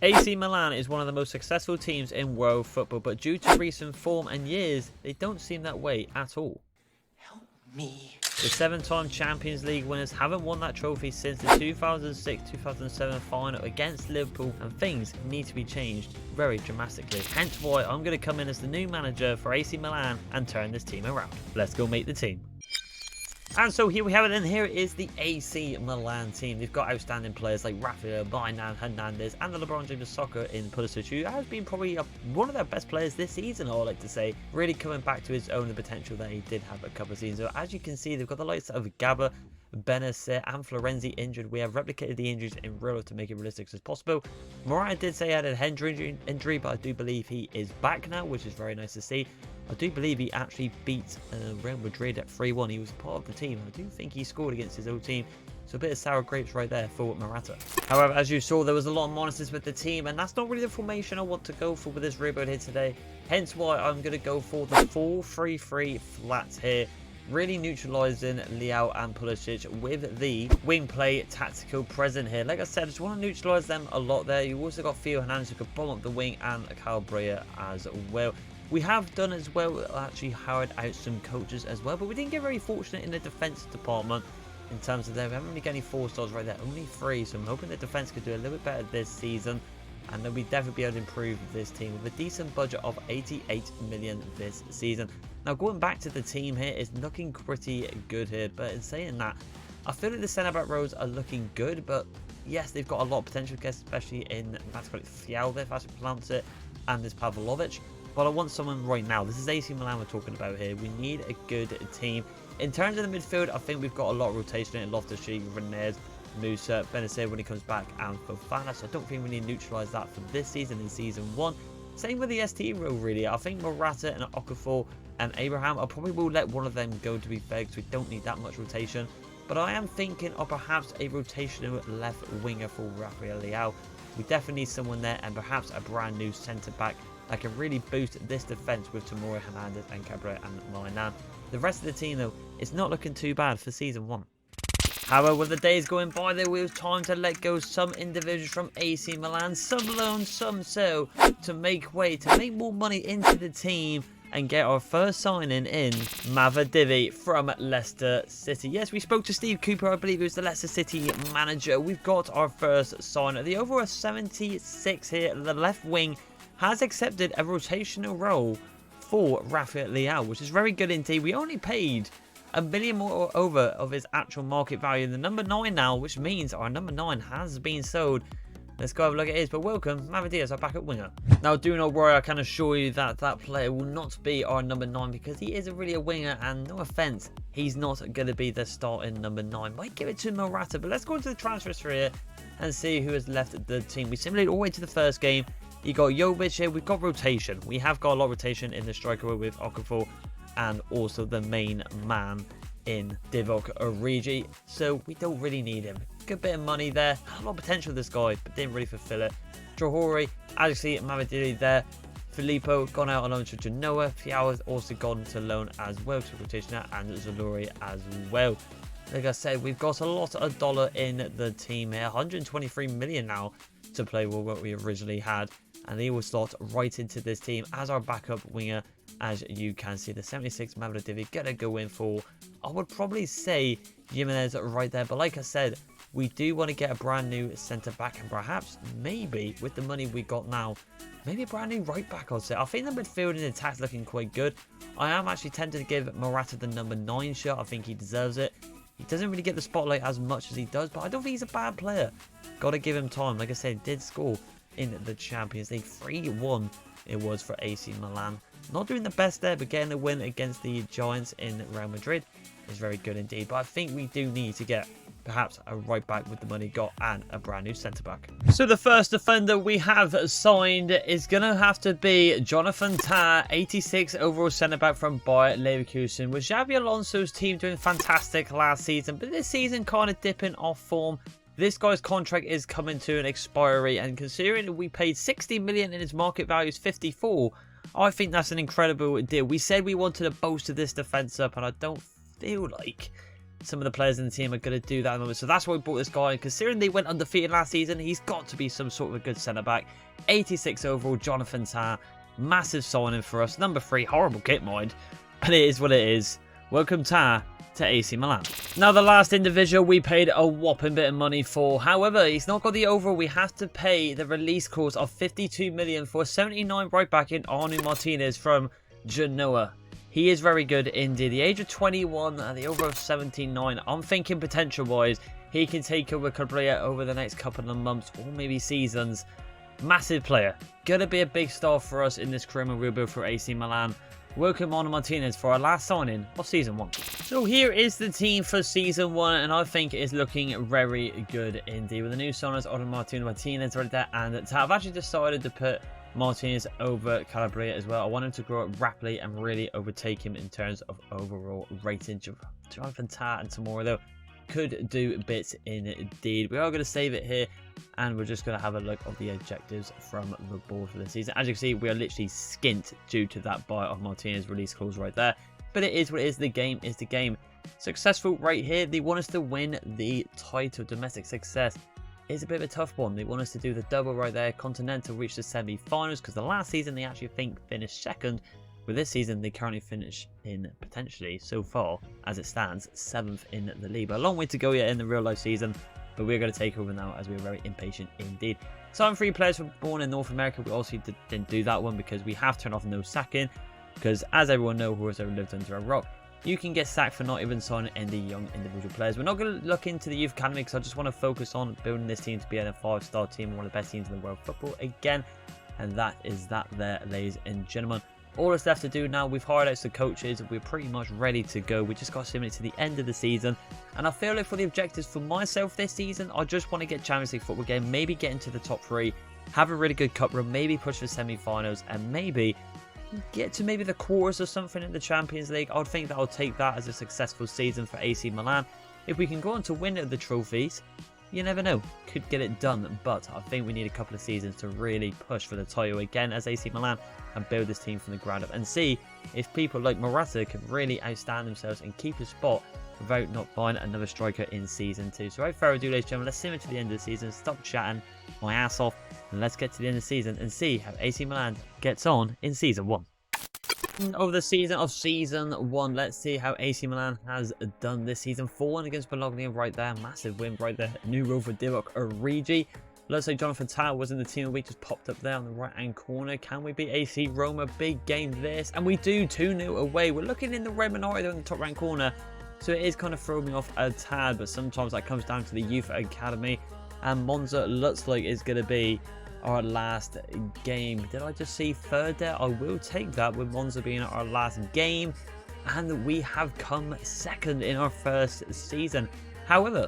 AC Milan is one of the most successful teams in world football, but due to recent form and years, they don't seem that way at all. Help me. The 7-time Champions League winners haven't won that trophy since the 2006-2007 final against Liverpool, and things need to be changed very dramatically. Hence why I'm going to come in as the new manager for AC Milan and turn this team around. Let's go meet the team. And so here we have it, and here is the AC Milan team. They've got outstanding players like Rafael, Baynan, Hernandez, and the LeBron James of soccer in Pulisic, who has been probably one of their best players this season, I would like to say. Really coming back to his own, the potential that he did have a couple of seasons ago. As you can see, they've got the likes of Gabba, Benasser and Florenzi injured. We have replicated the injuries in real life to make it realistic as possible. Morata did say he had a head injury, but I do believe he is back now, which is very nice to see. I do believe he actually beat Real Madrid at 3-1. He was part of the team. I do think he scored against his old team. So a bit of sour grapes right there for Morata. However, as you saw, there was a lot of minuses with the team, and that's not really the formation I want to go for with this rebuild here today. Hence why I'm going to go for the 4-3-3 flats here. Really neutralising Leao and Pulisic with the wing play tactical present here. Like I said, I just want to neutralise them a lot there. You also got Theo Hernandez who could bomb up the wing, and Calabria as well. We have done as well, actually hired out some coaches as well, but we didn't get very fortunate in the defence department in terms of them. We haven't really got any 4 stars right there, only 3, so I'm hoping the defence could do a little bit better this season, and then we definitely be able to improve this team with a decent budget of 88 million this season. Now going back to the team here, it's looking pretty good here, but in saying that, I feel like the centre-back rows are looking good, but yes, they've got a lot of potential, especially in Fialve, if I should pronounce it, and this Pavlovic. But I want someone right now. This is AC Milan we're talking about here. We need a good team. In terms of the midfield, I think we've got a lot of rotation in Loftus-Cheek, Rennes, Musa, Benasser when he comes back, and Fofana. So I don't think we need to neutralise that for this season in Season 1. Same with the ST row, really. I think Morata and Okafor and Abraham, I probably will let one of them go, to be fair, because we don't need that much rotation. But I am thinking of perhaps a rotational left winger for Rafael Leao. We definitely need someone there, and perhaps a brand new centre-back that can really boost this defence with Tamura, Hernandez and Cabrera and Baynan. The rest of the team, though, is not looking too bad for Season 1. However, with the days going by, there was time to let go some individuals from AC Milan, some loaned, some so, to make way, to make more money into the team and get our first signing in Mavadivi from Leicester City. Yes, we spoke to Steve Cooper, I believe he was the Leicester City manager. We've got our first signer. The overall 76 here, the left wing, has accepted a rotational role for Rafael Leao, which is very good indeed. We only paid $1 million more over of his actual market value in the number 9 now, which means our number 9 has been sold. Let's go have a look at his, but welcome, Mavadivi, our backup winger. Now, do not worry, I can assure you that that player will not be our number 9 because he isn't really a winger, and no offence, he's not going to be the starting number 9. Might give it to Morata, but let's go into the transfer history here and see who has left the team. We simulated all the way to the first game. You got Jovic here. We've got rotation. We have got a lot of rotation in the striker with Okafor and also the main man in Divock Origi. So we don't really need him. Good bit of money there. A lot of potential this guy, but didn't really fulfill it. Traore, Alexi Mavadivi there. Filippo gone out on loan to Genoa. Fial's also gone to loan as well to rotation now, and Zaluri as well. Like I said, we've got a lot of dollar in the team here. 123 million now to play with what we originally had. And he will slot right into this team as our backup winger. As you can see, the 76 Mavadivi gonna go in for, I would probably say, Jimenez right there. But like I said, we do want to get a brand new centre back, and perhaps, maybe, with the money we got now, maybe a brand new right back, I'll say. I think the midfield and attack's looking quite good. I am actually tempted to give Morata the number 9 shirt. I think he deserves it. He doesn't really get the spotlight as much as he does, but I don't think he's a bad player. Got to give him time. Like I said, did score in the Champions League. 3-1 it was for AC Milan. Not doing the best there, but getting a win against the Giants in Real Madrid is very good indeed. But I think we do need to get perhaps a right back with the money got and a brand new centre back. So the first defender we have signed is going to have to be Jonathan Tah, 86 overall centre back from Bayer Leverkusen. With Xabi Alonso's team doing fantastic last season, but this season kind of dipping off form. This guy's contract is coming to an expiry, and considering that we paid 60 million and his market value is 54, I think that's an incredible deal. We said we wanted to bolster this defence up, and I don't feel like some of the players in the team are going to do that at the moment. So that's why we brought this guy. Considering they went undefeated last season, he's got to be some sort of a good centre-back. 86 overall, Jonathan Tah. Massive signing for us. Number 3, horrible kit, mind. But it is what it is. Welcome, Tah, to AC Milan. Now, the last individual we paid a whopping bit of money for. However, he's not got the overall. We have to pay the release clause of 52 million for 79 right back in Arnold Martinez from Genoa. He is very good indeed. The age of 21 and the over of 79. I'm thinking potential-wise, he can take over Calabria over the next couple of months or maybe seasons. Massive player. Gonna be a big star for us in this career when we'll build for AC Milan. Welcome on Martinez for our last signing of Season 1. So here is the team for Season 1, and I think it is looking very good indeed. With the new signers, Martinez right there, and I've actually decided to put Martinez over Calabria as well. I want him to grow up rapidly and really overtake him in terms of overall rating. Jonathan Tah and tomorrow though could do bits indeed. We are going to save it here, and we're just going to have a look at the objectives from the board for the season. As you can see, we are literally skint due to that buy of Martinez release clause right there. But it is what it is. The game is the game. Successful right here. They want us to win the title. Domestic success is a bit of a tough one. They want us to do the double right there. Continental reach the semi-finals, because the last season they actually finished second. With this season, they currently finish in, potentially, so far, as it stands, 7th in the league. But a long way to go yet in the real-life season, but we're going to take over now as we're very impatient indeed. Sign 3 players were born in North America. We also didn't do that one because we have turned off no sacking, because as everyone knows who has ever lived under a rock, you can get sacked for not even signing any young individual players. We're not going to look into the youth academy because I just want to focus on building this team to be a 5-star team, one of the best teams in the world football again. And that is that there, ladies and gentlemen. All that's left to do now, we've hired out some coaches, we're pretty much ready to go. We just got to submit to the end of the season. And I feel like for the objectives for myself this season, I just want to get Champions League football game, maybe get into the top 3, have a really good cup run, maybe push for semi-finals, and maybe get to maybe the quarters or something in the Champions League. I would think that I'll take that as a successful season for AC Milan. If we can go on to win the trophies, you never know, could get it done. But I think we need a couple of seasons to really push for the title again as AC Milan and build this team from the ground up and see if people like Morata can really outstand themselves and keep a spot without not buying another striker in Season 2. So without further ado, ladies and gentlemen, let's simmer to the end of the season, stop chatting my ass off, and let's get to the end of the season and see how AC Milan gets on in Season 1. Over the season of Season 1, let's see how AC Milan has done this season. 4-1 against Bologna right there. Massive win right there. New role for Divock Origi. Looks like Jonathan Tah was in the team of the week, just popped up there on the right-hand corner. Can we beat AC Roma? Big game this. And we do 2-0 away. We're looking in the red minority there in the top right corner. So it is kind of throwing me off a tad, but sometimes that comes down to the youth academy. And Monza looks like it's going to be our last game. Did I just see third there? I will take that with Monza being our last game, and we have come second in our first season. However,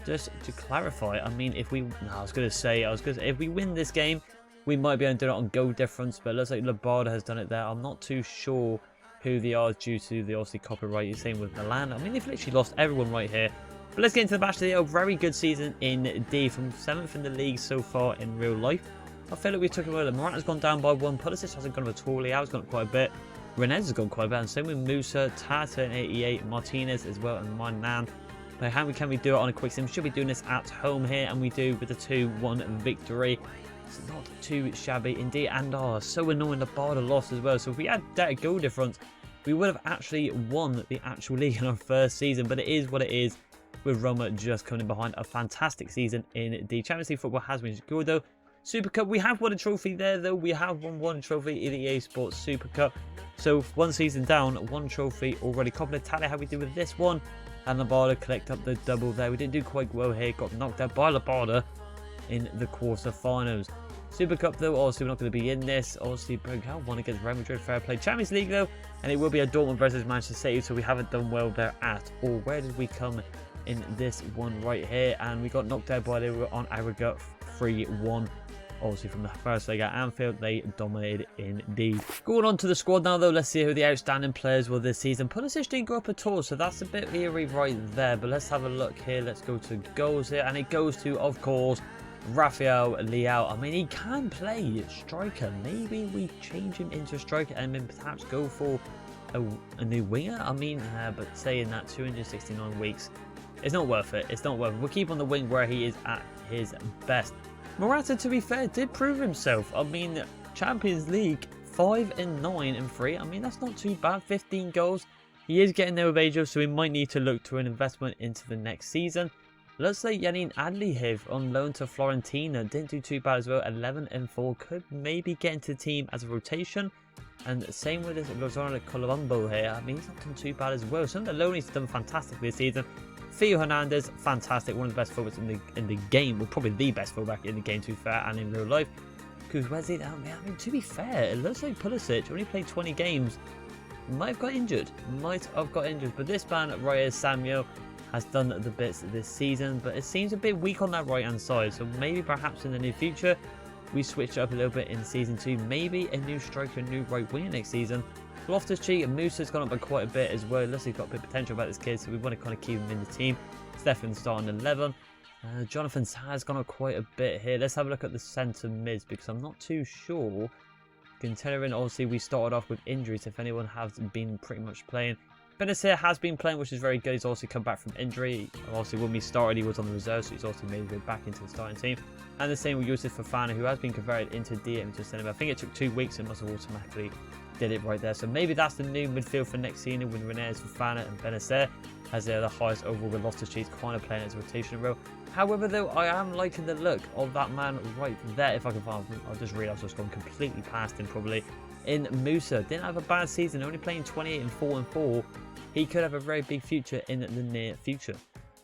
just to clarify, I mean, if we if we win this game, we might be able to do it on goal difference, but it looks like Labarda has done it there. I'm not too sure who they are due to the obviously copyright. You're saying with Milan. I mean, they've literally lost everyone right here. But let's get into the match today. A very good season indeed, from 7th in the league so far in real life. I feel like we took a while. Morata's gone down by 1. Pulisic hasn't gone at all. Leao's gone quite a bit. Renez has gone quite a bit. And same with Musa, Tata in 88, Martinez as well, and Manan. But how can we do it on a quick sim? Should be doing this at home here, and we do with a 2-1 victory. It's not too shabby indeed. And so annoying, the Barda lost as well. So if we had that goal difference, we would have actually won the actual league in our first season. But it is what it is, with Roma just coming behind. A fantastic season in the Champions League football has been good though. Super Cup, we have won a trophy there though. We have won 1 trophy in the EA Sports Super Cup. So 1 season down, 1 trophy already. Couple of tally how we do with this one. And Labarda collect up the double there. We didn't do quite well here. Got knocked out by Labarda in the quarterfinals. Super Cup though, obviously we're not going to be in this. Obviously, Bergkamp won against Real Madrid, fair play. Champions League though, and it will be a Dortmund versus Manchester City, so we haven't done well there at all. Where did we come in this one right here? And we got knocked out by they were on aggregate 3-1. Obviously from the first leg at Anfield, they dominated indeed. Going on to the squad now though, let's see who the outstanding players were this season. Pulisic didn't go up at all, so that's a bit eerie right there. But let's have a look here. Let's go to goals here, and it goes to, of course, Rafael Leao. I mean, he can play striker. Maybe we change him into striker and then perhaps go for a new winger. I mean, but saying that 269 weeks, it's not worth it. It's not worth it. We'll keep on the wing where he is at his best. Morata, to be fair, did prove himself. I mean, Champions League 5-9-3. I mean, that's not too bad. 15 goals. He is getting there with age, so we might need to look to an investment into the next season. Looks like Yanin Adlihiv on loan to Florentina didn't do too bad as well. 11-4, could maybe get into the team as a rotation. And same with this Lozano Colombo here. I mean, he's not done too bad as well. Some of the loanies have done fantastic this season. Theo Hernandez, fantastic, one of the best fullbacks in the game. Well, probably the best fullback in the game, to be fair, and in real life. Because where's he now? I mean, to be fair, it looks like Pulisic only played 20 games. Might have got injured. But this man, Reyes Samuel, has done the bits this season. But it seems a bit weak on that right-hand side. So maybe perhaps in the near future, we switch up a little bit in Season 2. Maybe a new striker, a new right winger next season. Loftus-Cheek and Musa's gone up by quite a bit as well. Looks like he's got a bit of potential about this kid, so we want to kind of keep him in the team. Stefan starting 11. Jonathan has gone up quite a bit here. Let's have a look at the centre mids because I'm not too sure. Considering obviously we started off with injuries, if anyone has been pretty much playing. Benacer has been playing, which is very good. He's also come back from injury. Obviously, when we started, he was on the reserve, so he's also made his way back into the starting team. And the same with Yusuf Fofana, who has been converted into DM to centre. I think it took 2 weeks. It must have automatically did it right there. So maybe that's the new midfield for next season with Renes, Fofana, and Benacer, as they're the highest overall with Loftus-Cheek kind of playing as a rotation role. However, though, I am liking the look of that man right there. If I can find him, I'll just realised I was going completely past him probably. In Musa, didn't have a bad season, only playing 28-4-4. He could have a very big future in the near future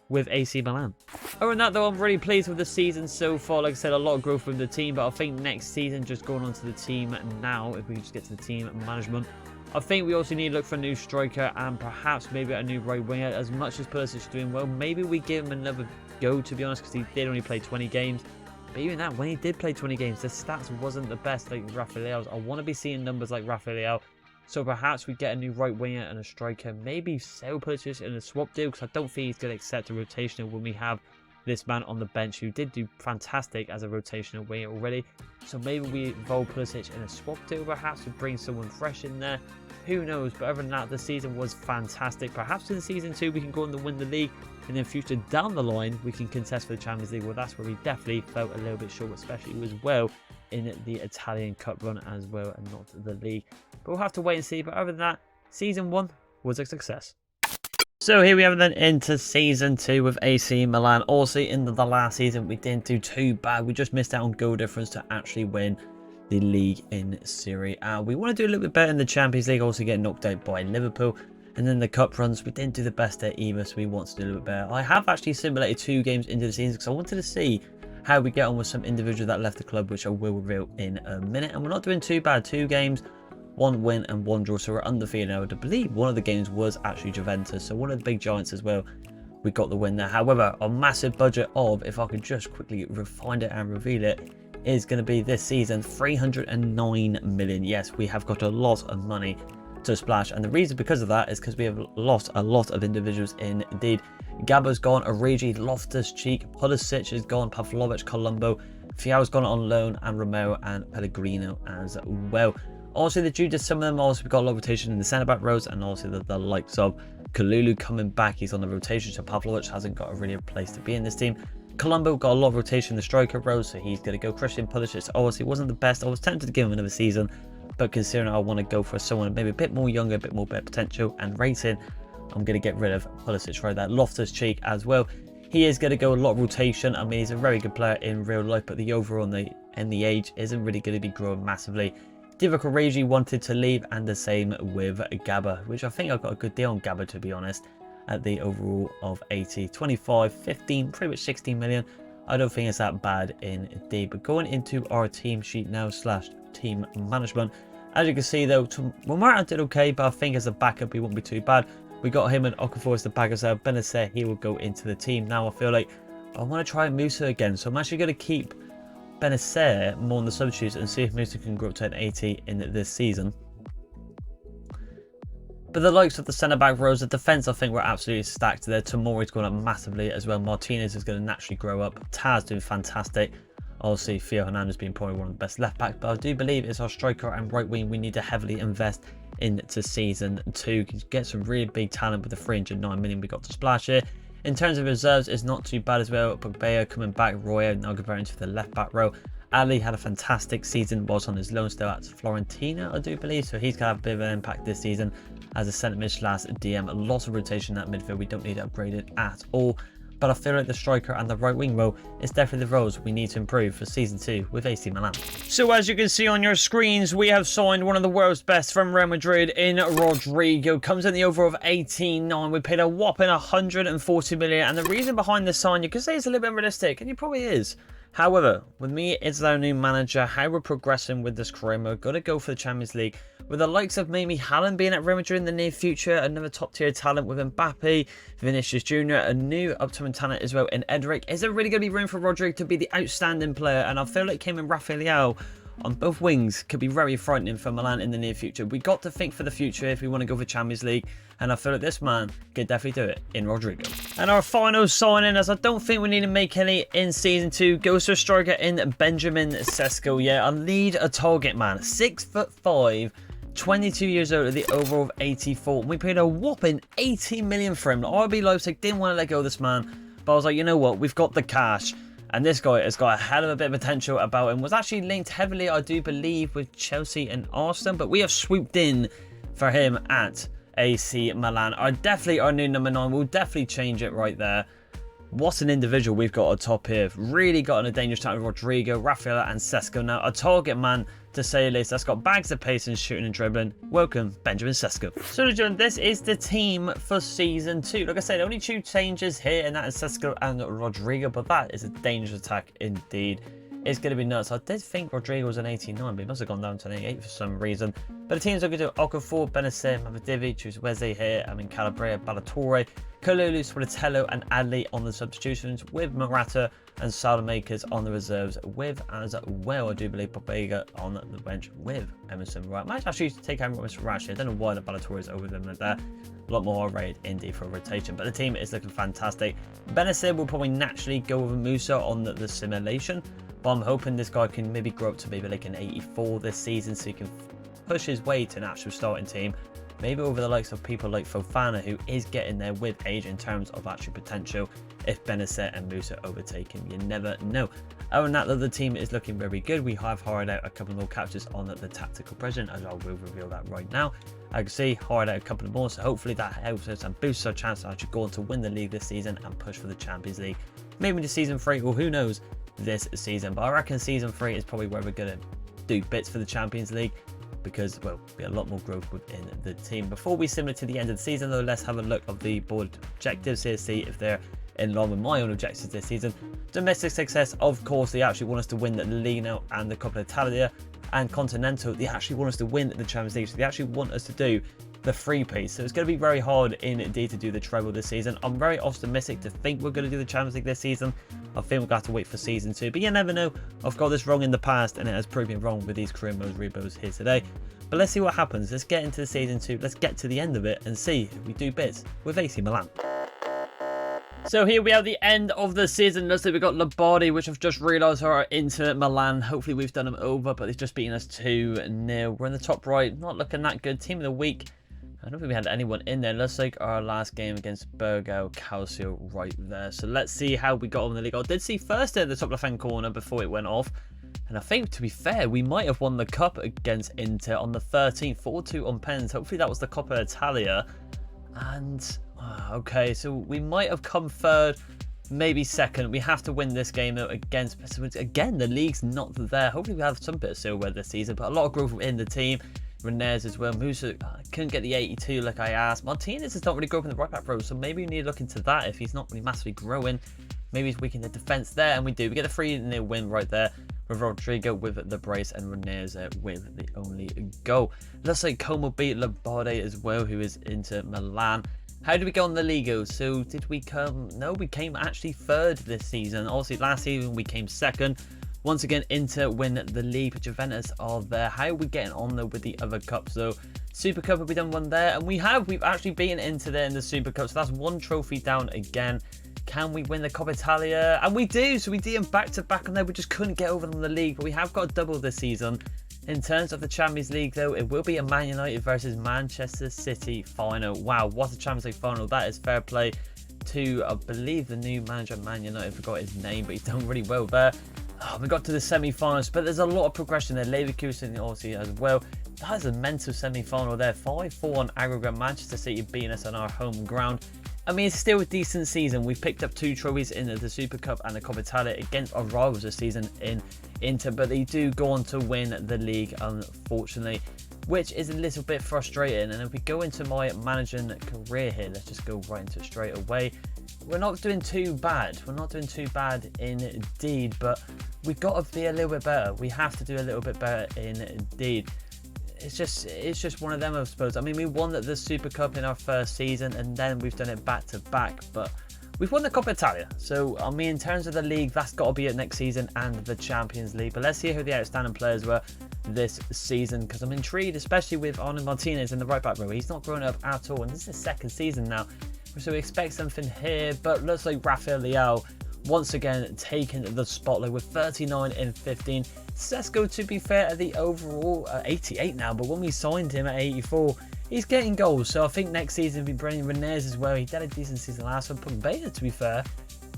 with AC Milan. Other than that, though, I'm really pleased with the season so far. Like I said, a lot of growth with the team, but I think next season, just going on to the team now, if we can just get to the team management, I think we also need to look for a new striker and perhaps maybe a new right winger. As much as Pulisic is doing well, maybe we give him another go, to be honest, because he did only play 20 games. But even that, when he did play 20 games, the stats wasn't the best like Rafael's. I want to be seeing numbers like Rafael. So perhaps we get a new right winger and a striker. Maybe sell Pulisic in a swap deal, because I don't think he's going to accept a rotational when we have this man on the bench who did do fantastic as a rotational winger already. So maybe we involve Pulisic in a swap deal perhaps to bring someone fresh in there. Who knows? But other than that, the season was fantastic. Perhaps in Season 2 we can go on to win the league. And in future down the line we can contest for the Champions League. Well, that's where we definitely felt a little bit short, especially as well in the Italian Cup run as well, and not the league. But we'll have to wait and see. But other than that, Season 1 was a success. So here we have then into Season 2 with AC Milan. Also in the last season we didn't do too bad. We just missed out on goal difference to actually win the league in Serie A. We want to do a little bit better in the Champions League, also getting knocked out by Liverpool. And then the cup runs, we didn't do the best there either, so we want to do a little bit better. I have actually simulated 2 games into the season because I wanted to see how we get on with some individuals that left the club, which I will reveal in a minute. And we're not doing too bad. 2 games, 1 win and 1 draw, so we're undefeated. I would believe one of the games was actually Juventus, so one of the big giants as well. We got the win there. However, our massive budget of, if I could just quickly find it and reveal it, is going to be this season 309 million. Yes, we have got a lot of money to splash, and the reason because of that is because we have lost a lot of individuals indeed. Gaba's gone, Origi, Loftus-Cheek, Pulisic is gone, Pavlovic, Colombo, Fial's gone on loan, and Romeo and Pellegrino as well. Also, due to some of them, also we've got a lot of rotation in the centre-back rows, and also the likes of Kalulu coming back, he's on the rotation, so Pavlovic hasn't got a really place to be in this team. Colombo got a lot of rotation in the striker rows, so he's going to go. Christian Pulisic obviously wasn't the best. I was tempted to give him another season, but considering I want to go for someone maybe a bit more younger, a bit more better potential and rating, I'm going to get rid of Pulisic right there. Loftus-Cheek as well. He is going to go a lot of rotation. I mean, he's a very good player in real life, but the overall and the age isn't really going to be growing massively. Divock Origi wanted to leave, and the same with Gaba, which I think I got a good deal on Gaba, to be honest, at the overall of 80, 25, 15, pretty much 16 million. I don't think it's that bad indeed. But going into our team sheet now / team management, as you can see though, Morata did okay, but I think as a backup he won't be too bad. We got him and Okafor as the backup, so Benacer, he will go into the team. Now I feel like I want to try Musa again, so I'm actually going to keep Benacer more on the substitutes and see if Musa can grow up to an 80 in this season. But the likes of the centre-back rows, the defence, I think we're absolutely stacked there. Tomori's gone up massively as well. Martinez is going to naturally grow up. Taz doing fantastic. Obviously, Theo Hernandez being probably one of the best left backs, but I do believe it's our striker and right wing we need to heavily invest into season 2. Get some really big talent with the 309 million we got to splash here. In terms of reserves, it's not too bad as well. Pogba coming back, Roya now converting to the left back row. Ali had a fantastic season, was on his loan still at Florentina, I do believe, so he's going to have a bit of an impact this season as a centre mid / DM. A lot of rotation at midfield, we don't need to upgrade it at all. But I feel like the striker and the right wing role is definitely the roles we need to improve for season 2 with AC Milan. So as you can see on your screens, we have signed one of the world's best from Real Madrid in Rodrigo. Comes in the over of 18.9. We paid a whopping 140 million. And the reason behind this sign, you could say it's a little bit realistic, and it probably is. However, with me, it's our new manager, how we're progressing with this career mode. Got to go for the Champions League. With the likes of maybe Haaland being at Real Madrid in the near future, another top tier talent with Mbappe, Vinicius Jr., a new upcoming talent as well in Edric. Is there really going to be room for Rodrigo to be the outstanding player? And I feel like him and Rafael on both wings could be very frightening for Milan in the near future. We got to think for the future if we want to go for Champions League, and I feel like this man could definitely do it in Rodrigo. And our final signing, as I don't think we need to make any in season 2, goes to a striker in Benjamin Sesko. Yeah, I need a target man, 6'5", 22 years old at the overall of 84. We paid a whopping 18 million for him. RB Leipzig didn't want to let go of this man, but I was like, you know what, we've got the cash. And this guy has got a hell of a bit of potential about him. Was actually linked heavily, I do believe, with Chelsea and Arsenal. But we have swooped in for him at AC Milan. Definitely our new number 9. We'll definitely change it right there. What an individual we've got atop here. Really got on a dangerous time with Rodrigo, Rafael and Sesko. Now, a target man, to say the least. That's got bags of pace and shooting and dribbling. Welcome, Benjamin Sesko. So, John, this is the team for season 2. Like I said, only 2 changes here, and that is Sesko and Rodrigo. But that is a dangerous attack indeed. It's going to be nuts. I did think Rodrigo was an 89, but he must have gone down to an 88 for some reason. But the team's looking to Okafor, Benacer, Mavadivi, Chukwueze here. I mean, Calabria, Ballatore, Kalulu, Swalatello, and Adley on the substitutions, with Morata and Salamakers on the reserves, with as well, I do believe, Pobega on the bench with Emerson Wright. Might actually take Emerson Wright. I don't know why the Ballatore is over them like that. A lot more rated indeed for a rotation, but the team is looking fantastic. Benacer will probably naturally go with Musa on the simulation, but I'm hoping this guy can maybe grow up to maybe like an 84 this season, so he can push his way to an actual starting team. Maybe over the likes of people like Fofana, who is getting there with age in terms of actual potential. If Benacer and Musa overtake him, you never know. Other than that, though, the team is looking very good. We have hired out a couple more captures on the tactical president, as I will reveal that right now. I can see hired out a couple more, so hopefully that helps us and boosts our chance to actually go on to win the league this season and push for the Champions League. Maybe to season 3, or who knows, this season. But I reckon season 3 is probably where we're going to do bits for the Champions League, because, well, be a lot more growth within the team. Before we simmer to the end of the season, though, let's have a look of the board objectives here, see if they're in line with my own objectives this season. Domestic success, of course, they actually want us to win the league now and the Coppa Italia, and Continental, they actually want us to win the Champions League, so they actually want us to do the free piece. So it's going to be very hard indeed to do the treble this season. I'm very optimistic to think we're going to do the Champions League this season. I think we're going to have to wait for season 2, but you never know. I've got this wrong in the past, and it has proved me wrong with these career mode rebuilds here today. But let's see what happens. Let's get into the season 2. Let's get to the end of it and see if we do bits with AC Milan. So here we are at the end of the season. Looks like we've got Lombardi, which I've just realised are Inter Milan. Hopefully we've done them over, but they've just beaten us 2-0. We're in the top right. Not looking that good. Team of the week. I don't think we had anyone in there. Looks like our last game against Burgo Calcio right there. So let's see how we got on in the league. I did see first at the top left-hand corner before it went off. And I think, to be fair, we might have won the cup against Inter on the 13th, 4-2 on pens. Hopefully that was the Coppa Italia. And, okay, so we might have come third, maybe second. We have to win this game though against, again, the league's not there. Hopefully we have some bit of silverware this season, but a lot of growth within the team. Rennes as well. Musa couldn't get the 82 like I asked. Martinez is not really growing in the right back row, so maybe we need to look into that if he's not really massively growing. Maybe he's weak in the defence there, and we do. We get a 3-0 win right there with Rodrigo with the brace and Rennes with the only goal. Looks like Como beat Lombardi as well, who is Inter Milan. How did we go on the Liga? So did we come? No, we came actually third this season. Obviously last season we came second. Once again, Inter win the league. Juventus are there. How are we getting on though with the other cups though? Super Cup, have we done one there? And we've actually beaten Inter there in the Super Cup. So that's one trophy down again. Can we win the Coppa Italia? And we do. So we did back-to-back on there. We just couldn't get over them in the league. But we have got a double this season. In terms of the Champions League, though, it will be a Man United versus Manchester City final. Wow, what a Champions League final. That is fair play to, I believe, the new manager of Man United. I forgot his name, but he's done really well there. Oh, we got to the semi-finals, but there's a lot of progression there. Leverkusen obviously as well. That is a mental semi-final there. 5-4 on aggregate. Manchester City beating us on our home ground. I mean, it's still a decent season. We've picked up 2 trophies in the Super Cup and the Coppa Italia against our rivals this season in Inter, but they do go on to win the league, unfortunately, which is a little bit frustrating. And if we go into my managing career here, let's just go right into it straight away. We're not doing too bad. We're not doing too bad indeed, but we've got to be a little bit better. We have to do a little bit better indeed. It's just one of them, I suppose. I mean, we won the Super Cup in our first season, and then we've done it back to back, but we've won the Coppa Italia. So, I mean, in terms of the league, that's got to be it next season, and the Champions League. But let's see who the outstanding players were this season, because I'm intrigued, especially with Arnold Martinez in the right back row. He's not grown up at all, and this is his second season now. So we expect something here, but looks like Rafael Leao once again taking the spotlight with 39 in 15. Sesko, to be fair, at the overall 88 now, but when we signed him at 84, he's getting goals. So I think next season will be brilliant. Rennes as well. He did a decent season last one. Pogba, to be fair,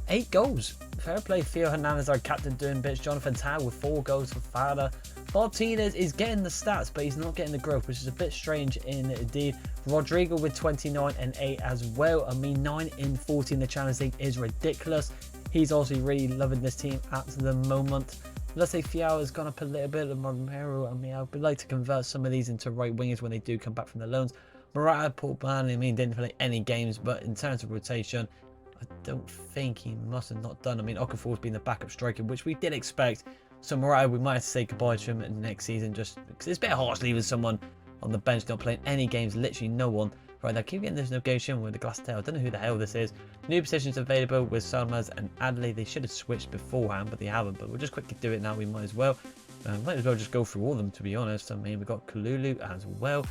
8 goals. Fair play. Theo Hernandez, our captain, doing bits. Jonathan Tao with 4 goals for Fada. Martinez is getting the stats, but he's not getting the growth, which is a bit strange indeed. Rodrigo with 29 and 8 as well. I mean, 9 in 14 in the Champions League is ridiculous. He's also really loving this team at the moment. Let's say Fiao has gone up a little bit, and Romero. I mean, I would like to convert some of these into right wingers when they do come back from the loans. Morata, Paul Burnley, I mean, didn't play any games, but in terms of rotation, I don't think he must have not done. I mean, Okafor's been the backup striker, which we did expect. So Morata, we might have to say goodbye to him next season, just because it's a bit harsh leaving someone on the bench not playing any games, literally no one. Right, now keep getting this negotiation with the glass tail. I don't know who the hell this is. New positions available with Salmaz and Adley. They should have switched beforehand, but they haven't. But we'll just quickly do it now. We might as well. Just go through all of them, to be honest. I mean, we've got Kalulu as well.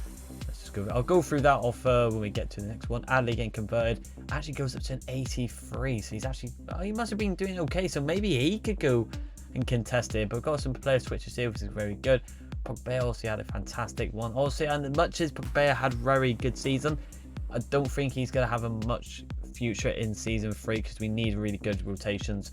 Let's just go. I'll go through that offer when we get to the next one. Adley getting converted. Actually goes up to an 83. So he's actually... Oh, he must have been doing okay. So maybe he could go and contest it. But we've got some player switches here, which is very good. Pogba also had a fantastic one. Also, and much as Pogba had a very good season, I don't think he's going to have a much future in season 3 because we need really good rotations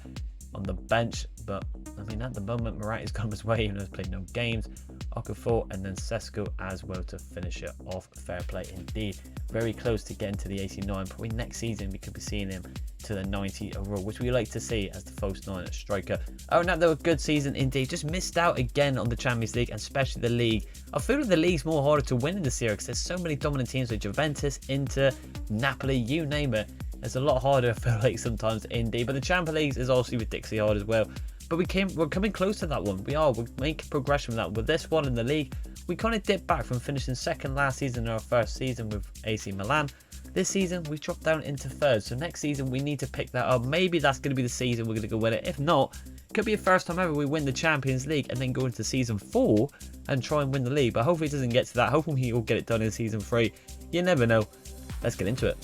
on the bench. But I mean, at the moment, Morata's gone his way, even though he's played no games. Okafor and then Sesko as well to finish it off. Fair play indeed. Very close to getting to the 89. Probably next season we could be seeing him to the 90 overall, which we like to see as the false 9 striker. Oh, now though, a good season indeed. Just missed out again on the Champions League and especially the league. I feel like the league's more harder to win in the Serie A because there's so many dominant teams like Juventus, Inter, Napoli, you name it. It's a lot harder, I feel like, sometimes indeed. But the Champions League is also ridiculously hard as well. But we're coming close to that one. We're making progression with that. With this one in the league, we kind of dipped back from finishing second last season in our first season with AC Milan. This season, we dropped down into third. So next season, we need to pick that up. Maybe that's going to be the season we're going to go win it. If not, it could be the first time ever we win the Champions League and then go into season 4 and try and win the league. But hopefully it doesn't get to that. Hopefully he'll get it done in season 3. You never know. Let's get into it.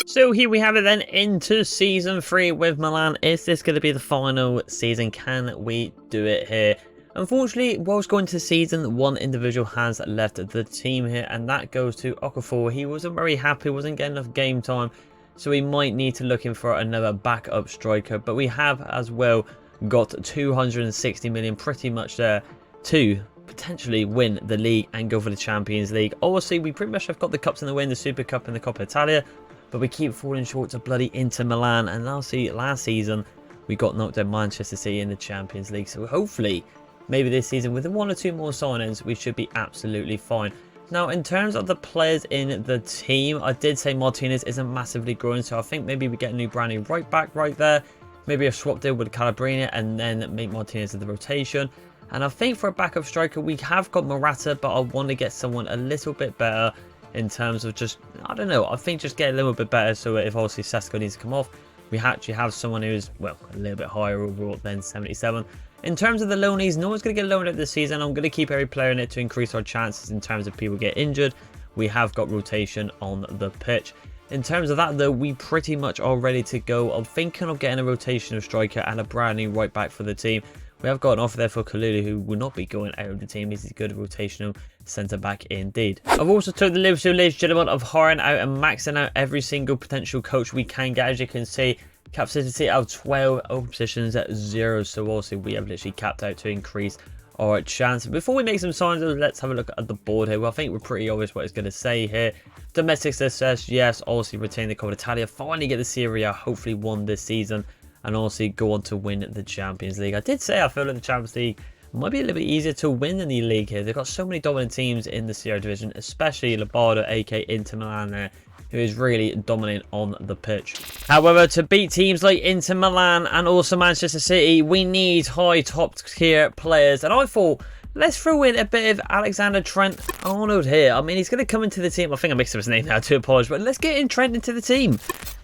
So here we have it then into season 3 with Milan. Is this going to be the final season? Can we do it here? Unfortunately, whilst going to season, one individual has left the team here, and that goes to Okafor. He wasn't very happy, wasn't getting enough game time, so we might need to look in for another backup striker. But we have as well got 260 million pretty much there to potentially win the league and go for the Champions League. Obviously, we pretty much have got the cups in the way in the Super Cup and the Coppa Italia, but we keep falling short to bloody Inter Milan. And obviously, last season, we got knocked out Manchester City in the Champions League. So hopefully, maybe this season, with 1 or 2 more signings, we should be absolutely fine. Now, in terms of the players in the team, I did say Martinez isn't massively growing, so I think maybe we get a new brand new right back right there. Maybe a swap deal with Calabrini and then make Martinez in the rotation. And I think for a backup striker, we have got Morata, but I want to get someone a little bit better in terms of just, I don't know, I think just get a little bit better so if obviously Sesko needs to come off, we actually have someone who's, well, a little bit higher overall than 77. In terms of the loanees, no one's going to get loaned out this season. I'm going to keep every player in it to increase our chances in terms of people get injured. We have got rotation on the pitch. In terms of that though, we pretty much are ready to go. I'm thinking of getting a rotational striker and a brand new right back for the team. We have got an offer there for Kalulu, who will not be going out of the team. He's a good rotational centre back indeed. I've also took the liberty, ladies and gentlemen, of hiring out and maxing out every single potential coach we can get. As you can see, capacity out of 12, open positions at 0. So also we have literally capped out to increase our chance. Before we make some signs, let's have a look at the board here. Well, I think we're pretty obvious what it's going to say here. Domestic success, yes. Also retain the Coppa Italia. Finally get the Serie A, hopefully won this season. And also go on to win the Champions League. I did say I feel like the Champions League might be a little bit easier to win than the league here. They've got so many dominant teams in the Serie A division, especially Lombardo, aka Inter Milan there, who is really dominant on the pitch. However, to beat teams like Inter Milan and also Manchester City, we need high top tier players. And I thought, let's throw in a bit of Alexander-Arnold here. I mean, he's going to come into the team. I think I mixed up his name now, to apologise. But let's get in Trent into the team.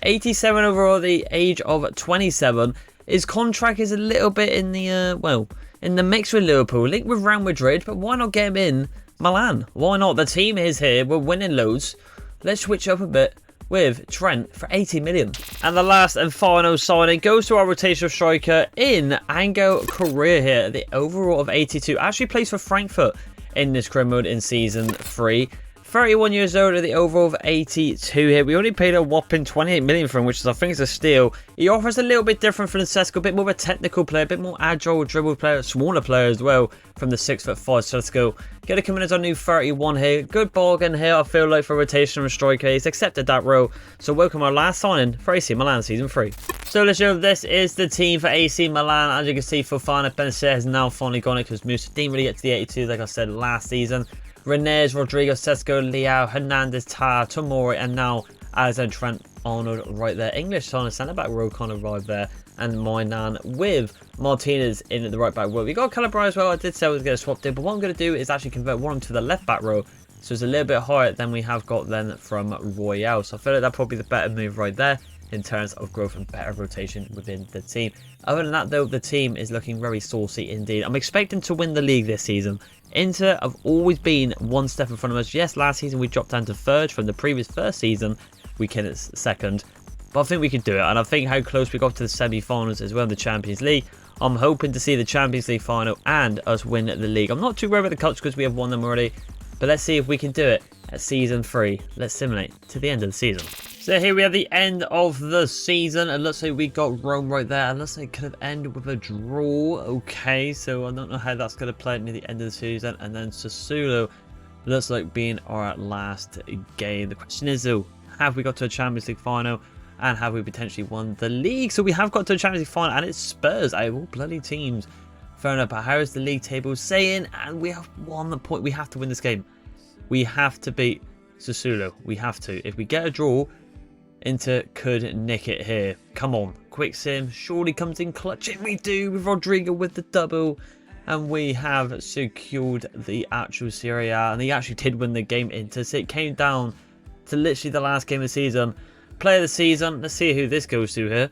87 overall, the age of 27. His contract is a little bit in the, well, in the mix with Liverpool. Linked with Real Madrid, but why not get him in Milan? Why not? The team is here. We're winning loads. Let's switch up a bit with Trent for 80 million. And the last and final signing goes to our rotational striker in Angel Correa here. The overall of 82. Actually plays for Frankfurt in this career mode in season 3. 31 years old at the overall of 82 here. We only paid a whopping 28 million for him, which is, I think, is a steal. He offers a little bit different from Sesko, a bit more of a technical player, a bit more agile dribble player, smaller player as well from the 6'5". So let's go. Get to come in as our new 31 here. Good bargain here, I feel like, for rotational striker. He's accepted that role. So welcome our last signing for AC Milan season 3. So let's show this is the team for AC Milan. As you can see, Fofana Benacer has now finally gone it because Musa didn't really get to the 82, like I said last season. Rennes, Rodrigo, Sesko, Leao, Hernandez, Tar, Tomori, and now Alexander-Arnold right there. English on a centre-back role kind of right there. And Moynan with Martinez in the right-back role. We got Calabria as well. I did say I was going to swap there, but what I'm going to do is actually convert one to the left-back row. So it's a little bit higher than we have got then from Royale. So I feel like that's probably the better move right there in terms of growth and better rotation within the team. Other than that, though, the team is looking very saucy indeed. I'm expecting to win the league this season. Inter have always been one step in front of us. Yes, last season we dropped down to third. From the previous first season, we came at second. But I think we could do it. And I think how close we got to the semi-finals as well in the Champions League. I'm hoping to see the Champions League final and us win the league. I'm not too worried about the cups because we have won them already. But let's see if we can do it at season 3. Let's simulate to the end of the season. So here we have the end of the season. It looks like we got Rome right there. It looks like it could have ended with a draw. Okay, so I don't know how that's going to play near the end of the season. And then Sassuolo looks like being our last game. The question is, though, have we got to a Champions League final? And have we potentially won the league? So we have got to a Champions League final. And it's Spurs out of all bloody teams. Fair enough, but how is the league table saying? And we have won the point. We have to win this game. We have to beat Sassuolo. We have to. If we get a draw, Inter could nick it here. Come on. Quick sim. Surely comes in clutch. And we do with Rodrigo with the double. And we have secured the actual Serie A. And he actually did win the game, Inter. So it came down to literally the last game of the season. Player of the season. Let's see who this goes to here.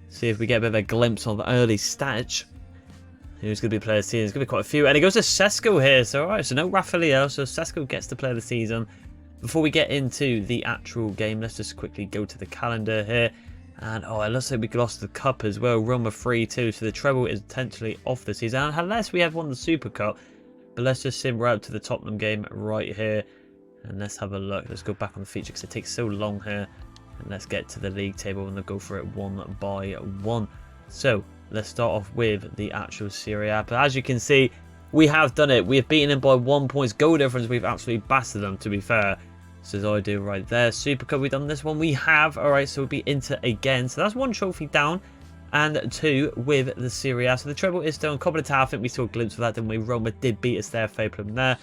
See if we get a bit of a glimpse of early stats. Who's going to be player of the season? There's going to be quite a few. And it goes to Sesko here. So, alright, so no Rafael. So, Sesko gets the player of the season. Before we get into the actual game, let's just quickly go to the calendar here. And, oh, it looks like we lost the cup as well. Roma 3-2. So, the treble is potentially off the season. Unless we have won the Super Cup. But let's just sim right up to the Tottenham game right here. And let's have a look. Let's go back on the feature because it takes so long here. And let's get to the league table and they'll go for it one by one. So, let's start off with the actual Serie A. But as you can see, we have done it. We have beaten them by 1 point. Goal difference, we've absolutely bastard them, to be fair. So as I do right there. Super Cup, we've done this one. We have. Alright, so we'll be Inter again. So that's 1 trophy down. And 2 with the Serie A. So the treble is still on Coppa Italia. I think we saw a glimpse of that, didn't we? Roma did beat us there. Fair play from there.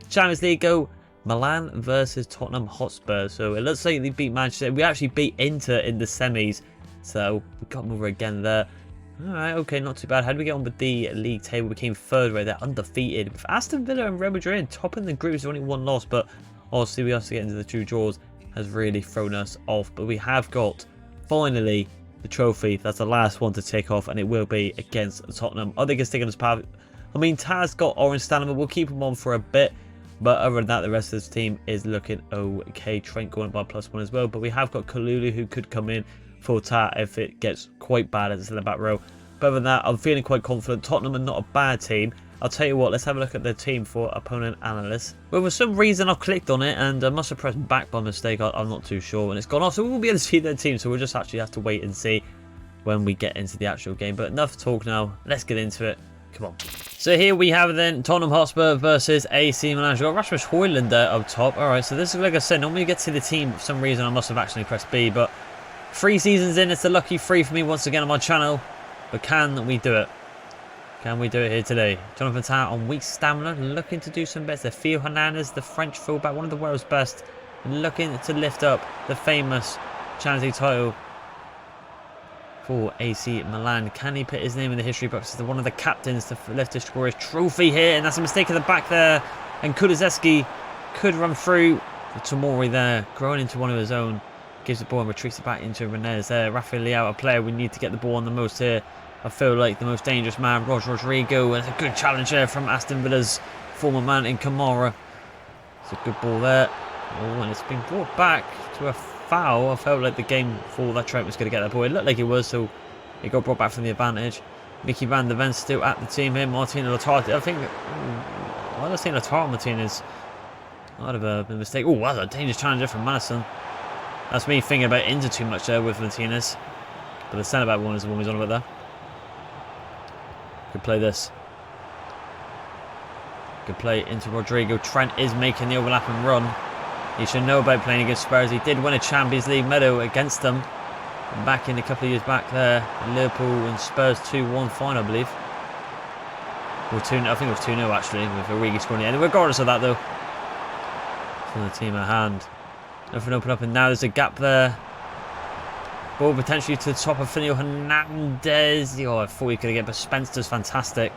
Champions League go. Milan versus Tottenham Hotspur. So it looks like they beat Manchester. We actually beat Inter in the semis. So we got them over again there. Alright, okay, not too bad. How did we get on with the league table? We came third right there, undefeated. With Aston Villa and Real Madrid topping the group. There's only 1 loss, but obviously we have to get into the 2 draws. Has really thrown us off. But we have got, finally, the trophy. That's the last one to take off, and it will be against Tottenham. I think it's taking us path. I mean, Taz got orange stamina. We'll keep him on for a bit. But other than that, the rest of this team is looking okay. Trent going by +1 as well. But we have got Kalulu who could come in for Tat if it gets quite bad as it's in the back row. But other than that, I'm feeling quite confident. Tottenham are not a bad team. I'll tell you what, let's have a look at the team for opponent analyst. Well, for some reason, I've clicked on it and I must have pressed back by mistake. I'm not too sure. And it's gone off, so we won't be able to see their team. So we'll just actually have to wait and see when we get into the actual game. But enough talk now. Let's get into it. Come on. So here we have then Tottenham Hotspur versus AC Milan. We've got Rasmus Højlund there up top. Alright, so this is like I said, normally you get to the team for some reason. I must have actually pressed B, but 3 seasons in, it's a lucky 3 for me once again on my channel. But can we do it? Can we do it here today? Jonathan Tah on weak stamina, looking to do some bits there. Theo Hernandez, the French fullback, one of the world's best, looking to lift up the famous Champions League title for AC Milan. Can he put his name in the history books as one of the captains to lift his scorer's trophy here? And that's a mistake at the back there. And Kulusevski could run through. Tomori there, growing into one of his own. Gives the ball and retreats it back into Rennes there. Rafael Leao, a player we need to get the ball on the most here. I feel like the most dangerous man, Rodrigo. And it's a good challenge there from Aston Villa's former man in Kamara. It's a good ball there. Oh, and it's been brought back to a foul. I felt like the game for that Trent was going to get that ball. It looked like it was, so it got brought back from the advantage. Mickey van der Ven still at the team here. Martino Lautaro. I think... why did I say Lautaro Martinez? Might have been a mistake. Oh, that's a dangerous challenger from Madison. That's me thinking about Inter too much there with Martinez. But the centre-back one is the one he's on about there. Could play this. Good play into Rodrigo. Trent is making the overlapping run. He should know about playing against Spurs. He did win a Champions League medal against them back in a couple of years back there. Liverpool and Spurs 2-1 final, I believe. Or 2, I think it was 2-0 actually, with Origi scoring the end. Regardless of that though, from the team at hand. Nothing open up, and now there's a gap there. Ball potentially to the top of Theo Hernandez. Oh, I thought he could get, but Spencer's fantastic.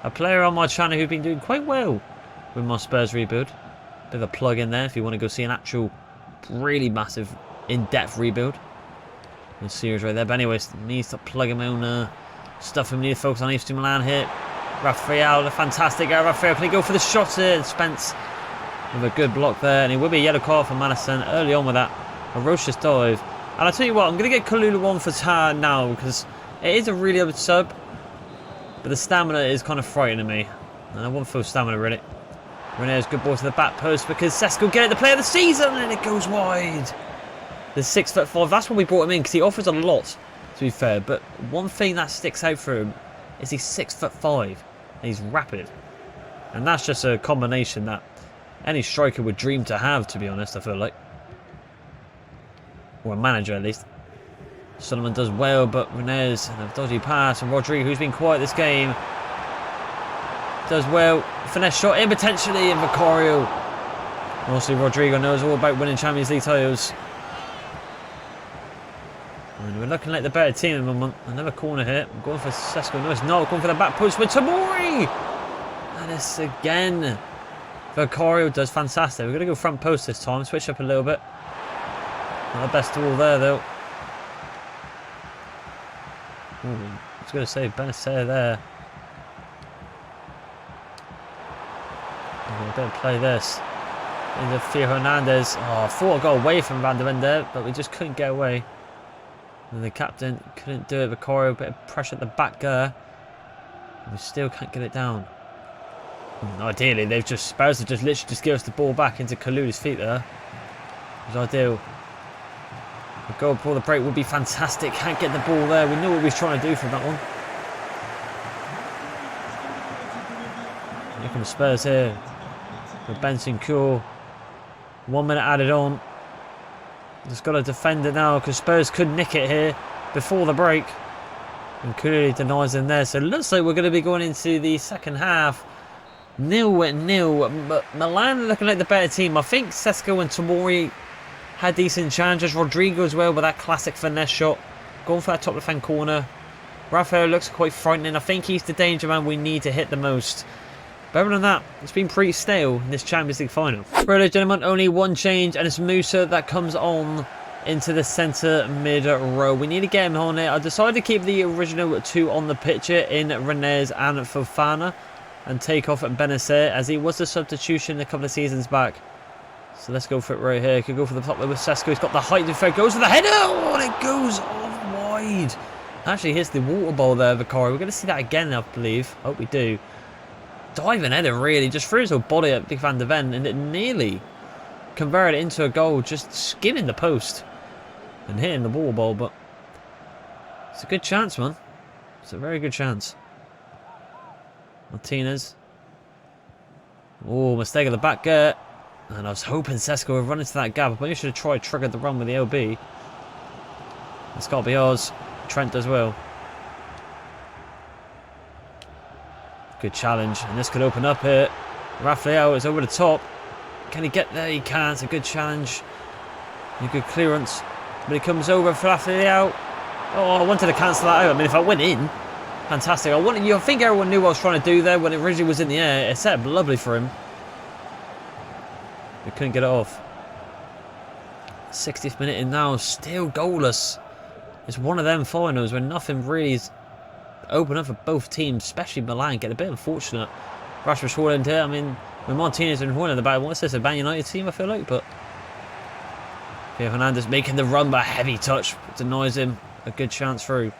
A player on my channel who's been doing quite well with my Spurs rebuild. Bit of a plug in there if you want to go see an actual really massive in-depth rebuild. The series right there. But anyways, needs to plug him in stuff. We need to focus on AC Milan here. Rafael, the fantastic Rafael. Can he go for the shot here? Spence with a good block there. And it will be a yellow card for Madison early on with that. A ferocious dive. And I'll tell you what, I'm going to get Kalulu on for Tar now because it is a really good sub. But the stamina is kind of frightening me. And I want full stamina really. Rene's good ball to the back post because Sesko get it, the player of the season, and it goes wide. The 6'5", that's when we brought him in because he offers a lot, to be fair. But one thing that sticks out for him is he's 6'5", and he's rapid. And that's just a combination that any striker would dream to have, to be honest, I feel like. Or a manager at least. Solomon does well, but Renes and a dodgy pass, and Rodrigo, who's been quiet this game, does well. Finesse shot in potentially, and Vicario. Mostly Rodrigo knows all about winning Champions League titles. And we're looking like the better team at the moment. Another corner here. I'm going for Sesko. No, it's not. Going for the back post with Tomori. And this again. Vicario does fantastic. We're going to go front post this time. Switch up a little bit. Not the best tool there, though. Ooh, I was going to say Benacer there. I'm going to play this into Theo Hernandez. Oh, I thought I got away from Van der Ven there, but we just couldn't get away. And the captain couldn't do it. Vicario, a bit of pressure at the back there. And we still can't get it down. And ideally, Spurs have just literally just give us the ball back into Kalulu's feet there. It was ideal. A goal before the break would be fantastic. Can't get the ball there. We knew what we was trying to do from that one. Look at the Spurs here. With Benson Cool. 1 minute added on. Just got to defend it now because Spurs could nick it here before the break. And clearly denies them there. So it looks like we're going to be going into the second half. 0-0. Milan looking like the better team. I think Sesko and Tomori had decent challenges. Rodrigo as well with that classic finesse shot. Going for that top left hand corner. Rafael looks quite frightening. I think he's the danger man we need to hit the most. But other than that, it's been pretty stale in this Champions League final. Right, ladies and gentlemen, only one change, and it's Musa that comes on into the centre mid row. We need to get him on it. I decided to keep the original 2 on the pitch in Rennes and Fofana. and take off at Benacer, as he was the substitution a couple of seasons back. So let's go for it right here. Could go for the top with Sesko. He's got the height to goes for the header. Oh, and it goes off wide. Actually hits the water ball there, Vicari. We're going to see that again, I believe. Hope we do. Diving header, really. Just threw his whole body at Dick van der Ven, and it nearly converted into a goal, just skimming the post and hitting the water ball. But it's a good chance, man. It's a very good chance. Martinez. Oh, mistake at the back there. And I was hoping Sesko would run into that gap. I maybe should have tried triggered the run with the LB. It's got to be ours. Trent as well. Good challenge. And this could open up here. Rafael is over the top. Can he get there? He can. It's a good challenge. A good clearance. But he comes over for Rafael. Oh, I wanted to cancel that out. I mean, if I went in, fantastic. I think everyone knew what I was trying to do there when it originally was in the air. It set up lovely for him. We couldn't get it off. 60th minute in now, still goalless. It's one of them finals where nothing really is open up for both teams, especially Milan. Get a bit unfortunate. Rasmus Højlund here. I mean, with Martinez and Højlund about, what's this, a Man United team, I feel like, but Theo Hernandez making the run, but a heavy touch denies him a good chance through.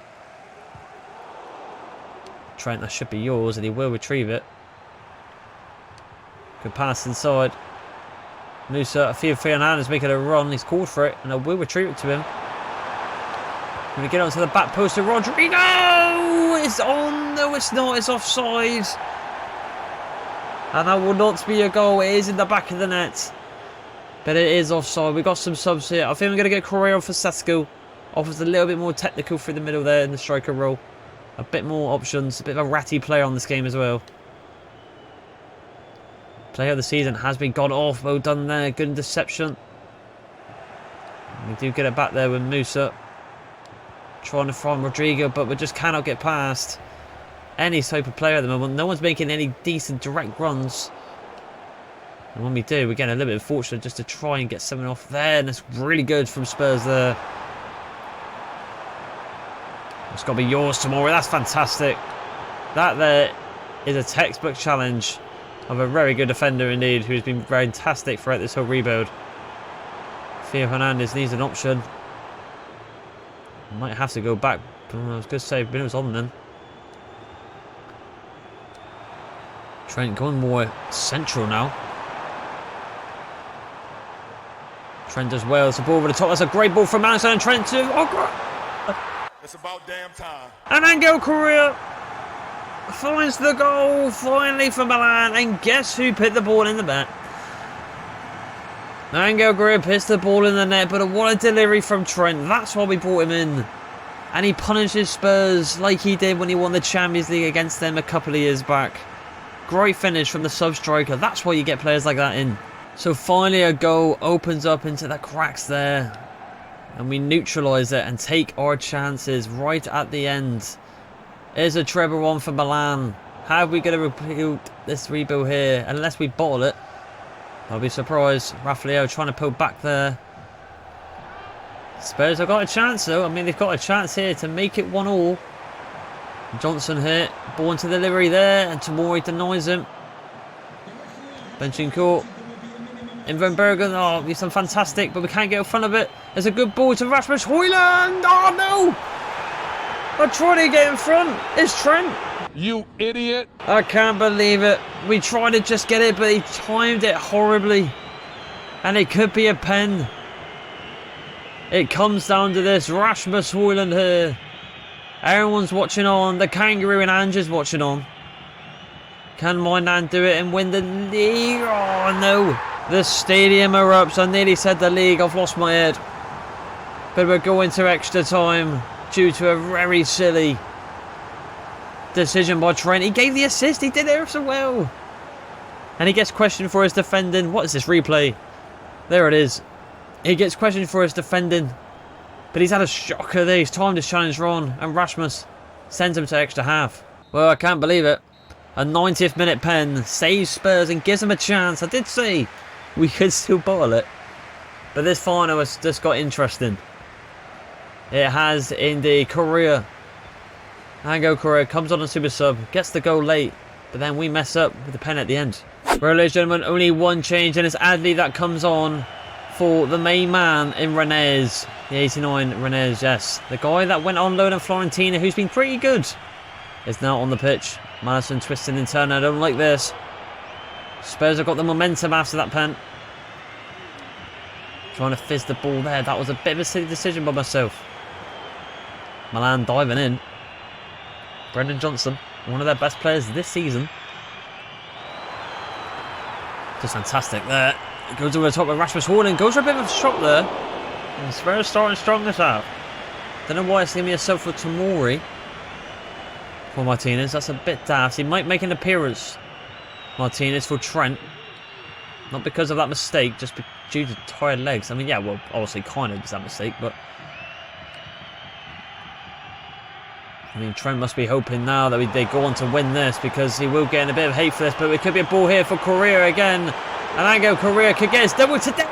Trent, that should be yours, and he will retrieve it. Good pass inside. Musa, Theo Hernandez making a run. He's called for it, and I will retrieve it to him. Going to get onto the back post of Rodrigo. It's on. No, it's not. It's offside. And that will not be a goal. It is in the back of the net. But it is offside. We've got some subs here. I think I'm going to get Correa for Sesko. Offers a little bit more technical through the middle there in the striker role. A bit more options. A bit of a ratty player on this game as well. Player of the season has been gone off. Well done there. Good interception. We do get it back there with Musa. Trying to find Rodrigo, but we just cannot get past any type of player at the moment. No one's making any decent direct runs. And when we do, we're getting a little bit unfortunate just to try and get something off there. And it's really good from Spurs there. It's got to be yours tomorrow. That's fantastic. That there is a textbook challenge of a very good defender indeed, who's been fantastic throughout this whole rebuild. Theo Hernandez needs an option. Might have to go back. I was going to say, but it was on then. Trent going more central now. Trent does well. It's a ball over the top. That's a great ball from Alexander and Trent too. Oh, it's about damn time. And Angel Correa finds the goal finally for Milan. And guess who put the ball in the net? Angel Correa pissed the ball in the net, but what a delivery from Trent. That's why we brought him in. And he punishes Spurs like he did when he won the Champions League against them a couple of years back. Great finish from the sub-striker. That's why you get players like that in. So finally a goal opens up into the cracks there. And we neutralise it and take our chances right at the end. Here's a treble one for Milan. How are we going to rebuild this rebuild here? Unless we bottle it. I'll be surprised. Rafael trying to pull back there. Spurs have got a chance though. I mean, they've got a chance here to make it 1-1. Johnson here. Ball into the delivery there. And Tomori denies him. Benchencourt. In Van Bergen. Oh, he's done fantastic. But we can't get in front of it. There's a good ball to Rasmus Højlund. Oh, no. I tried to get in front. It's Trent. You idiot. I can't believe it. We tried to just get it, but he timed it horribly. And it could be a pen. It comes down to this. Rasmus Højlund here. Everyone's watching on. The Kangaroo and Ange's watching on. Can Moynihan do it and win the league? Oh, no. The stadium erupts. I nearly said the league. I've lost my head. But we're going to extra time due to a very silly decision by Trent. He gave the assist. He did it so well. And he gets questioned for his defending. What is this replay? There it is. He gets questioned for his defending. But he's had a shocker there. He's timed his challenge wrong. And Rasmus sends him to extra half. Well, I can't believe it. A 90th minute pen saves Spurs and gives him a chance. I did say we could still bottle it. But this final has just got interesting. It has indeed. Correa. Angel Correa comes on a super sub. Gets the goal late. But then we mess up with the pen at the end. Well, ladies and gentlemen, only one change, and it's Adley that comes on for the main man in Rennes. The 89 Rennes, yes. The guy that went on loan in Fiorentina, who's been pretty good, is now on the pitch. Madison twisting and turning. I don't like this. Spurs have got the momentum after that pen. Trying to fizz the ball there. That was a bit of a silly decision by myself. Milan diving in. Brendan Johnson, one of their best players this season. Just fantastic there. Goes over the top of Rasmus Haaland. Goes for a bit of a shot there. And Spurs starting strong this half. Don't know why it's giving me a sub for Tomori. For Martinez. That's a bit daft. He might make an appearance. Martinez for Trent. Not because of that mistake, just due to tired legs. I mean, yeah, well, obviously kind of is that mistake, but... I mean, Trent must be hoping now that they go on to win this, because he will get in a bit of hate for this, but it could be a ball here for Correa again. And Angel Correa could get his double today.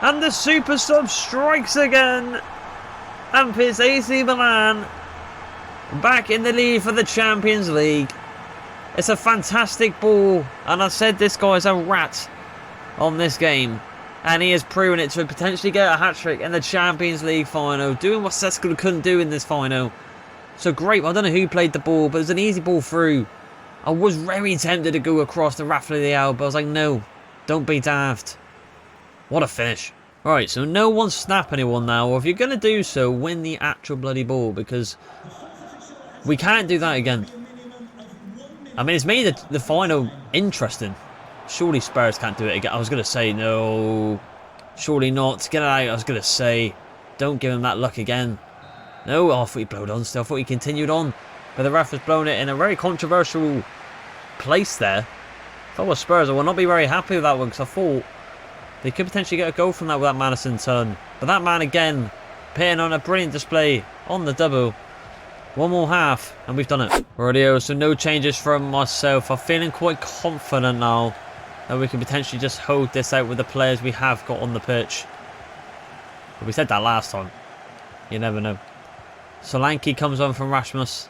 And the super sub strikes again. And puts AC Milan back in the lead for the Champions League. It's a fantastic ball, and I said this guy's a rat on this game, and he has proven it to potentially get a hat-trick in the Champions League final, doing what Sesko couldn't do in this final. So great. I don't know who played the ball, but it was an easy ball through. I was very tempted to go across the Rafa Leao, but I was like, no, don't be daft. What a finish. Right, so no one snap anyone now, or if you're going to do so, win the actual bloody ball, because we can't do that again. I mean, it's made the final interesting. Surely Spurs can't do it again. I was going to say, no. Surely not. Get it out. I was going to say, don't give him that luck again. No, I thought he blowed on still. I thought he continued on. But the ref has blown it in a very controversial place there. If I was Spurs, I would not be very happy with that one, because I thought they could potentially get a goal from that with that Madison turn. But that man again, putting on a brilliant display on the double. One more half, and we've done it. Radio, so no changes from myself. I'm feeling quite confident now that we can potentially just hold this out with the players we have got on the pitch. But we said that last time. You never know. Solanke comes on from Rasmus.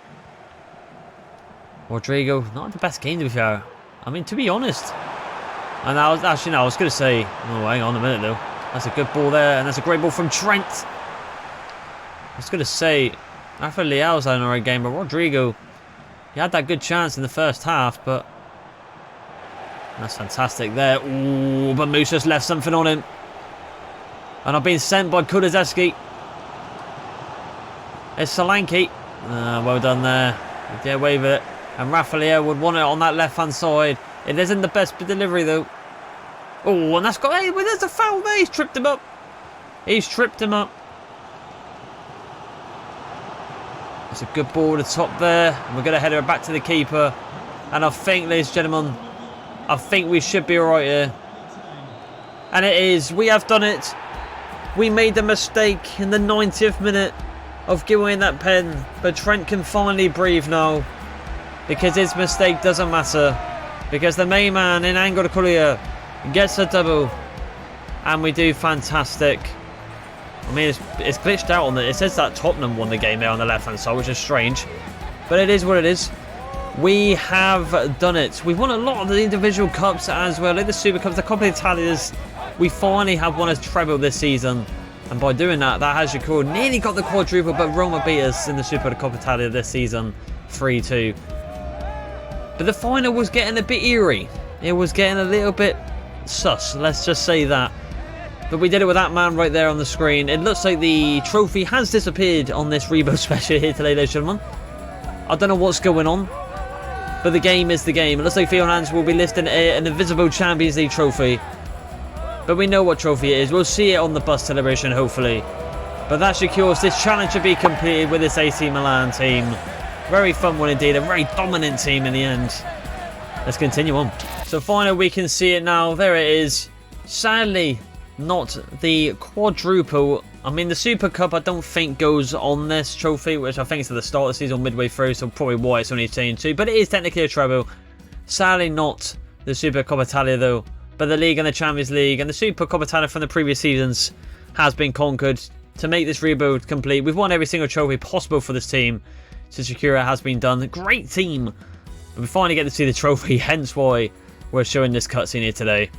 Rodrigo, not the best game to be fair. I mean, to be honest. And I was actually, no, I was going to say, oh, hang on a minute though. That's a good ball there, and that's a great ball from Trent. I was going to say, Rafa Leao's had an alright game, but Rodrigo, he had that good chance in the first half, but that's fantastic there. Ooh, but Musa's left something on him. And I've been sent by Kulizeski. It's Solanke. Well done there. He did away with it. And Rafa Leao would want it on that left-hand side. It isn't the best delivery, though. Oh, and that's got... Hey, well, there's a foul there. He's tripped him up. He's tripped him up. It's a good ball at the top there. And we're going to head her back to the keeper. And I think, ladies and gentlemen, I think we should be alright here. And it is. We have done it. We made the mistake in the 90th minute of giving that pen. But Trent can finally breathe now. Because his mistake doesn't matter. Because the main man in Angel Correa gets a double. And we do fantastic. I mean, it's glitched out on it. It says that Tottenham won the game there on the left-hand side, which is strange. But it is what it is. We have done it. We've won a lot of the individual cups as well. Like the Super Cups, the Coppa Italia's. We finally have won a treble this season. And by doing that, that has secured nearly got the quadruple, but Roma beat us in the Super Coppa Italia this season, 3-2. But the final was getting a bit eerie. It was getting a little bit sus, let's just say that. But we did it with that man right there on the screen. It looks like the trophy has disappeared on this Rebo special here today, ladies and gentlemen. I don't know what's going on, but the game is the game. It looks like Fiorentina will be lifting an invisible Champions League trophy. But we know what trophy it is. We'll see it on the bus celebration, hopefully. But that secures this challenge to be completed with this AC Milan team. Very fun one indeed. A very dominant team in the end. Let's continue on. So finally we can see it now. There it is. Sadly, not the quadruple. I mean, the Super Cup I don't think goes on this trophy, which I think is at the start of the season, midway through, so probably why it's only changed to. But it is technically a treble. Sadly not the Super Coppa Italia though. But the League and the Champions League and the Super Coppa Italia from the previous seasons has been conquered to make this rebuild complete. We've won every single trophy possible for this team. So secure it has been done. Great team And we finally get to see the trophy, hence why we're showing this cutscene here today.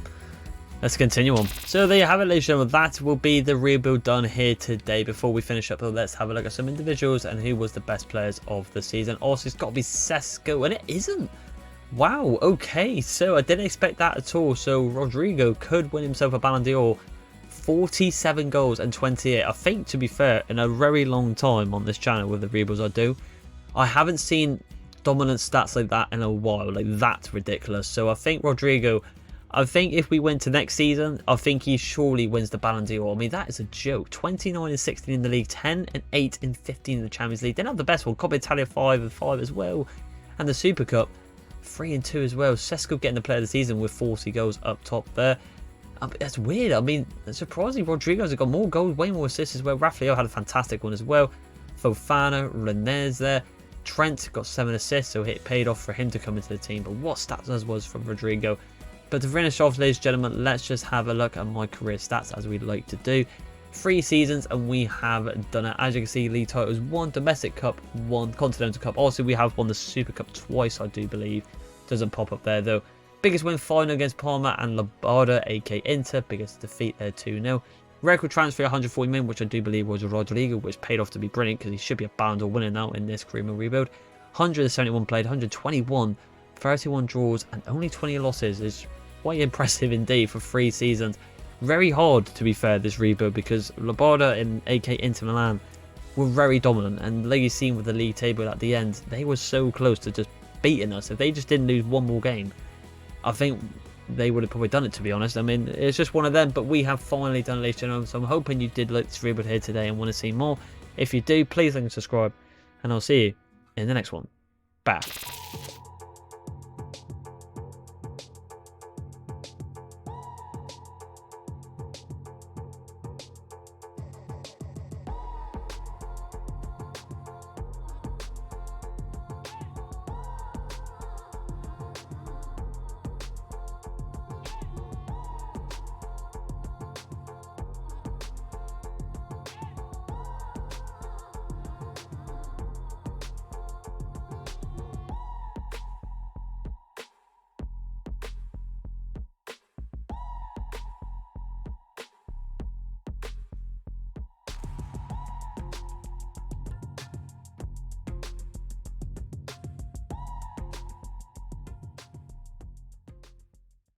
Let's continue on. So there you have it, ladies and gentlemen. That will be the rebuild done here today. Before we finish up, let's have a look at some individuals and who was the best players of the season. Also, it's got to be Sesko, and it isn't. Wow, okay, so I didn't expect that at all. So Rodrigo could win himself a Ballon d'Or. 47 goals and 28. I think, to be fair, in a very long time on this channel with the rebuilds I do, I haven't seen dominant stats like that in a while. Like, that's ridiculous. So I think Rodrigo, I think if we went to next season, I think he surely wins the Ballon d'Or. I mean, that is a joke. 29 and 16 in the league, 10 and 8 and 15 in the Champions League. Then have the best one, Coppa Italia 5 and 5 as well. And the Super Cup, 3 and 2 as well. Sesko getting the player of the season with 40 goals up top there. That's weird. I mean, surprisingly, Rodrigo's got more goals, way more assists as well. Rafael had a fantastic one as well. Fofana, Rennes there. Trent got 7 assists, so it paid off for him to come into the team. But what stats was from Rodrigo. But to finish off, ladies and gentlemen, let's just have a look at my career stats as we'd like to do. 3 seasons, and we have done it. As you can see, league titles, 1 domestic cup, 1 continental cup. Also, we have won the Super Cup twice, I do believe. Doesn't pop up there though. Biggest win final against Parma and Lombarda, aka Inter. Biggest defeat there, 2-0. Record transfer 140 million, which I do believe was Rodrigo, which paid off to be brilliant because he should be a Ballon d'Or winner now in this career rebuild. 171 played, 121, 31 draws, and only 20 losses is quite impressive indeed for 3 seasons. Very hard, to be fair, this rebuild, because Lombarda and aka Inter Milan were very dominant, and like you've seen with the league table at the end, they were so close to just beating us. If they just didn't lose one more game, I think they would have probably done it, to be honest. I mean, it's just one of them, but we have finally done it, ladies and gentlemen, so I'm hoping you did like this rebuild here today and want to see more. If you do, please like and subscribe, and I'll see you in the next one. Bye.